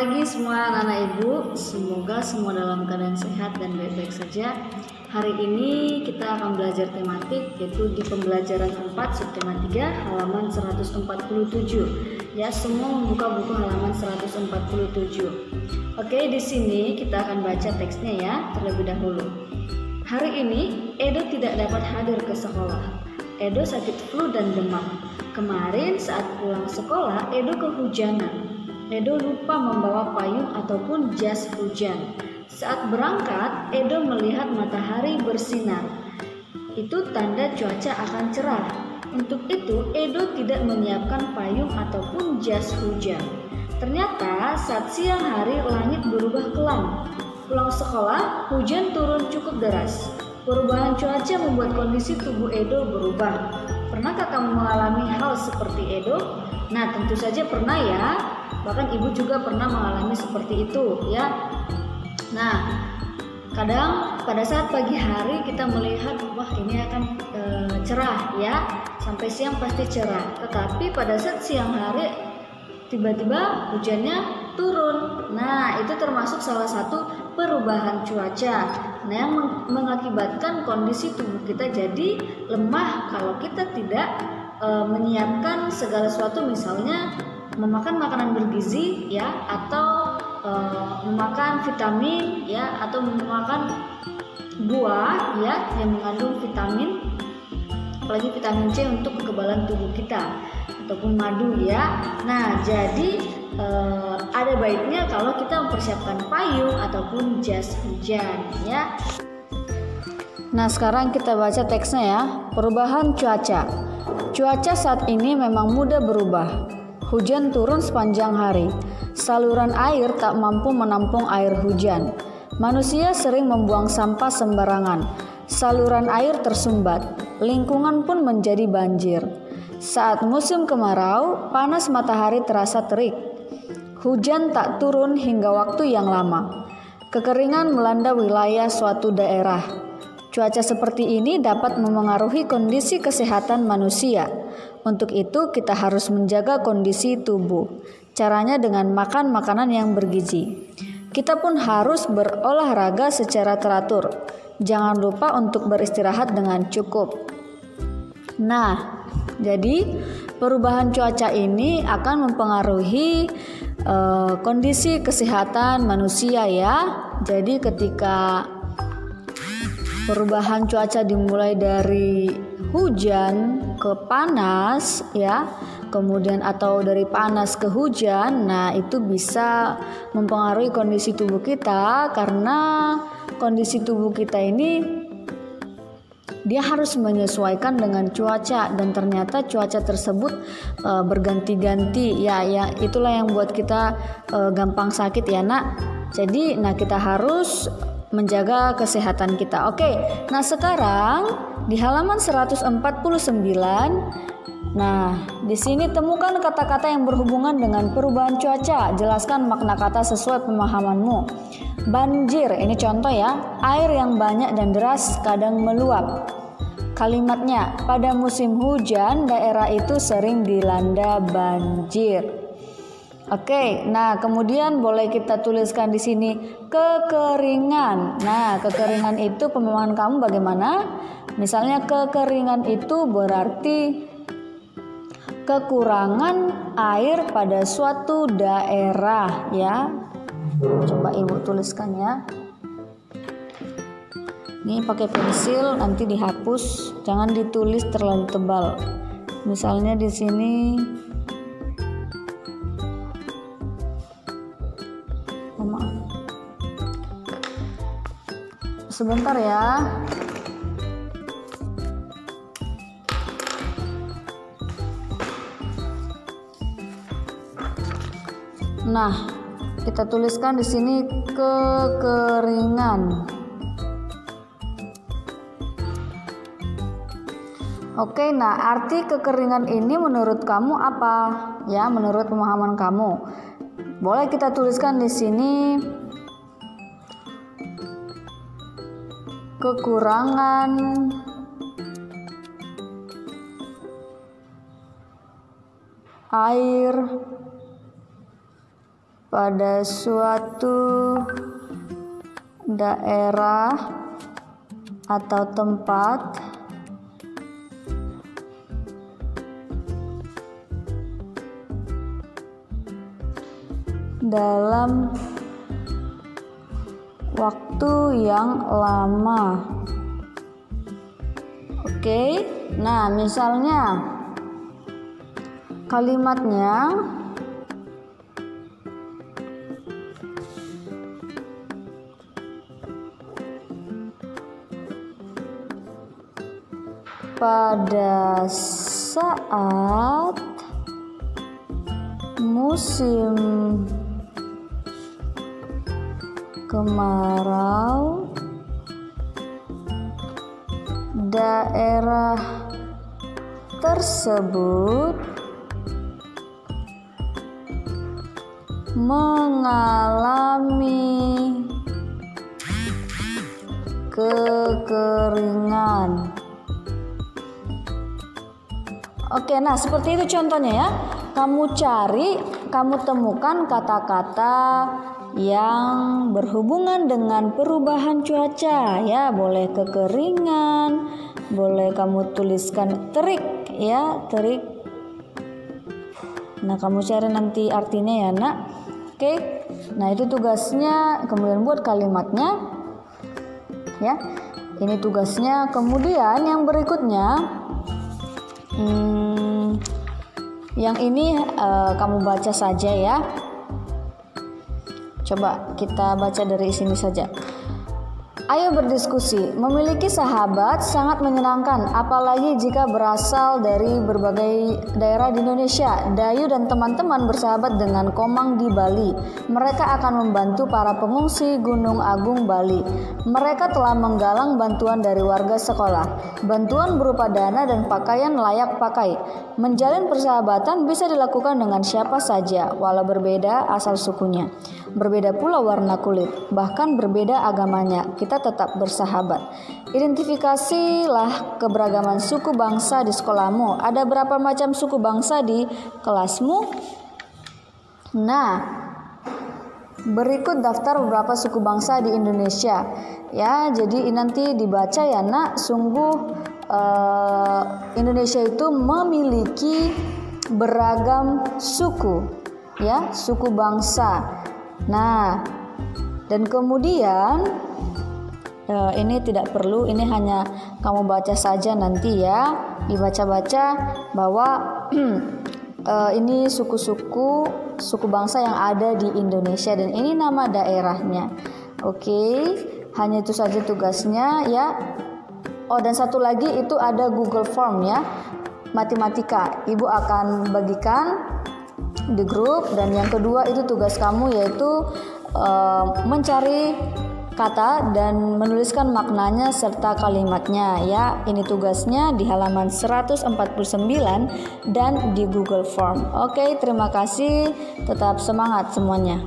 pagi semua anak-anak ibu, semoga semua dalam keadaan sehat dan baik-baik saja. Hari ini kita akan belajar tematik, yaitu di pembelajaran 4 subtema 3 halaman 147. Ya, semua membuka buku halaman 147. Oke, di sini kita akan baca teksnya ya terlebih dahulu. Hari ini Edo tidak dapat hadir ke sekolah. Edo sakit flu dan demam. Kemarin saat pulang sekolah Edo kehujanan. Edo lupa membawa payung ataupun jas hujan. Saat berangkat, Edo melihat matahari bersinar. Itu tanda cuaca akan cerah. Untuk itu, Edo tidak menyiapkan payung ataupun jas hujan. Ternyata saat siang hari langit berubah kelam. Pulang sekolah, hujan turun cukup deras. Perubahan cuaca membuat kondisi tubuh Edo berubah. Pernahkah kamu mengalami hal seperti Edo? Nah, tentu saja pernah ya. Bahkan ibu juga pernah mengalami seperti itu ya. Nah, kadang pada saat pagi hari kita melihat wah ini akan cerah ya, sampai siang pasti cerah. Tetapi pada saat siang hari tiba-tiba hujannya turun. Nah, itu termasuk salah satu perubahan cuaca. Nah, yang mengakibatkan kondisi tubuh kita jadi lemah kalau kita tidak menyiapkan segala sesuatu, misalnya memakan makanan bergizi ya, atau memakan vitamin ya, atau memakan buah ya yang mengandung vitamin, apalagi vitamin C untuk kekebalan tubuh kita, ataupun madu ya. Nah, jadi ada baiknya kalau kita mempersiapkan payung ataupun jas hujan ya. Nah, sekarang kita baca teksnya ya. Perubahan cuaca. Cuaca saat ini memang mudah berubah. Hujan turun sepanjang hari. Saluran air tak mampu menampung air hujan. Manusia sering membuang sampah sembarangan. Saluran air tersumbat. Lingkungan pun menjadi banjir. Saat musim kemarau, panas matahari terasa terik. Hujan tak turun hingga waktu yang lama. Kekeringan melanda wilayah suatu daerah. Cuaca seperti ini dapat memengaruhi kondisi kesehatan manusia. Untuk itu kita harus menjaga kondisi tubuh. Caranya dengan makan makanan yang bergizi. Kita pun harus berolahraga secara teratur. Jangan lupa untuk beristirahat dengan cukup. Nah, jadi perubahan cuaca ini akan mempengaruhi kondisi kesehatan manusia ya. Jadi ketika perubahan cuaca dimulai dari hujan ke panas ya, kemudian atau dari panas ke hujan, nah itu bisa mempengaruhi kondisi tubuh kita, karena kondisi tubuh kita ini dia harus menyesuaikan dengan cuaca, dan ternyata cuaca tersebut berganti-ganti ya, itulah yang buat kita gampang sakit ya nak. Jadi kita harus menjaga kesehatan kita. Oke, nah sekarang di halaman 149, nah di sini temukan kata-kata yang berhubungan dengan perubahan cuaca. Jelaskan makna kata sesuai pemahamanmu. Banjir, ini contoh ya, air yang banyak dan deras kadang meluap. Kalimatnya, pada musim hujan daerah itu sering dilanda banjir. Oke, nah kemudian boleh kita tuliskan di sini kekeringan. Nah, kekeringan itu pemahaman kamu bagaimana? Misalnya kekeringan itu berarti kekurangan air pada suatu daerah ya. Coba ibu tuliskan ya. Ini pakai pensil, nanti dihapus, jangan ditulis terlalu tebal. Misalnya di sini sebentar ya. Nah, kita tuliskan di sini kekeringan. Oke, nah arti kekeringan ini menurut kamu apa? Ya, menurut pemahaman kamu. Boleh kita tuliskan di sini kekurangan air pada suatu daerah atau tempat dalam waktu yang lama. Oke, nah misalnya kalimatnya pada saat musim kemarau, daerah tersebut mengalami kekeringan. Oke, nah seperti itu contohnya ya. Kamu cari, kamu temukan kata-kata yang berhubungan dengan perubahan cuaca ya, boleh kekeringan, boleh kamu tuliskan terik ya, terik. Nah, kamu cari nanti artinya ya, Nak. Oke. Nah, itu tugasnya, kemudian buat kalimatnya ya. Ini tugasnya. Kemudian yang berikutnya yang ini kamu baca saja ya. Coba kita baca dari sini saja. Ayo berdiskusi. Memiliki sahabat sangat menyenangkan, apalagi jika berasal dari berbagai daerah di Indonesia. Dayu dan teman-teman bersahabat dengan Komang di Bali. Mereka akan membantu para pengungsi Gunung Agung Bali. Mereka telah menggalang bantuan dari warga sekolah. Bantuan berupa dana dan pakaian layak pakai. Menjalin persahabatan bisa dilakukan dengan siapa saja, walau berbeda asal sukunya. Berbeda pula warna kulit, bahkan berbeda agamanya, kita tetap bersahabat. Identifikasilah keberagaman suku bangsa di sekolahmu. Ada berapa macam suku bangsa di kelasmu? Nah, berikut daftar beberapa suku bangsa di Indonesia. Ya, jadi nanti dibaca ya, Nak. Sungguh Indonesia itu memiliki beragam suku, ya, suku bangsa. Nah, dan kemudian ini tidak perlu, ini hanya kamu baca saja nanti ya, dibaca-baca bahwa ini suku bangsa yang ada di Indonesia dan ini nama daerahnya. Oke, hanya itu saja tugasnya ya. Oh, dan satu lagi itu ada Google Form ya, matematika. Ibu akan bagikan di grup. Dan yang kedua itu tugas kamu yaitu mencari kata dan menuliskan maknanya serta kalimatnya ya. Ini tugasnya di halaman 149 dan di Google Form. Oke, terima kasih. Tetap semangat semuanya.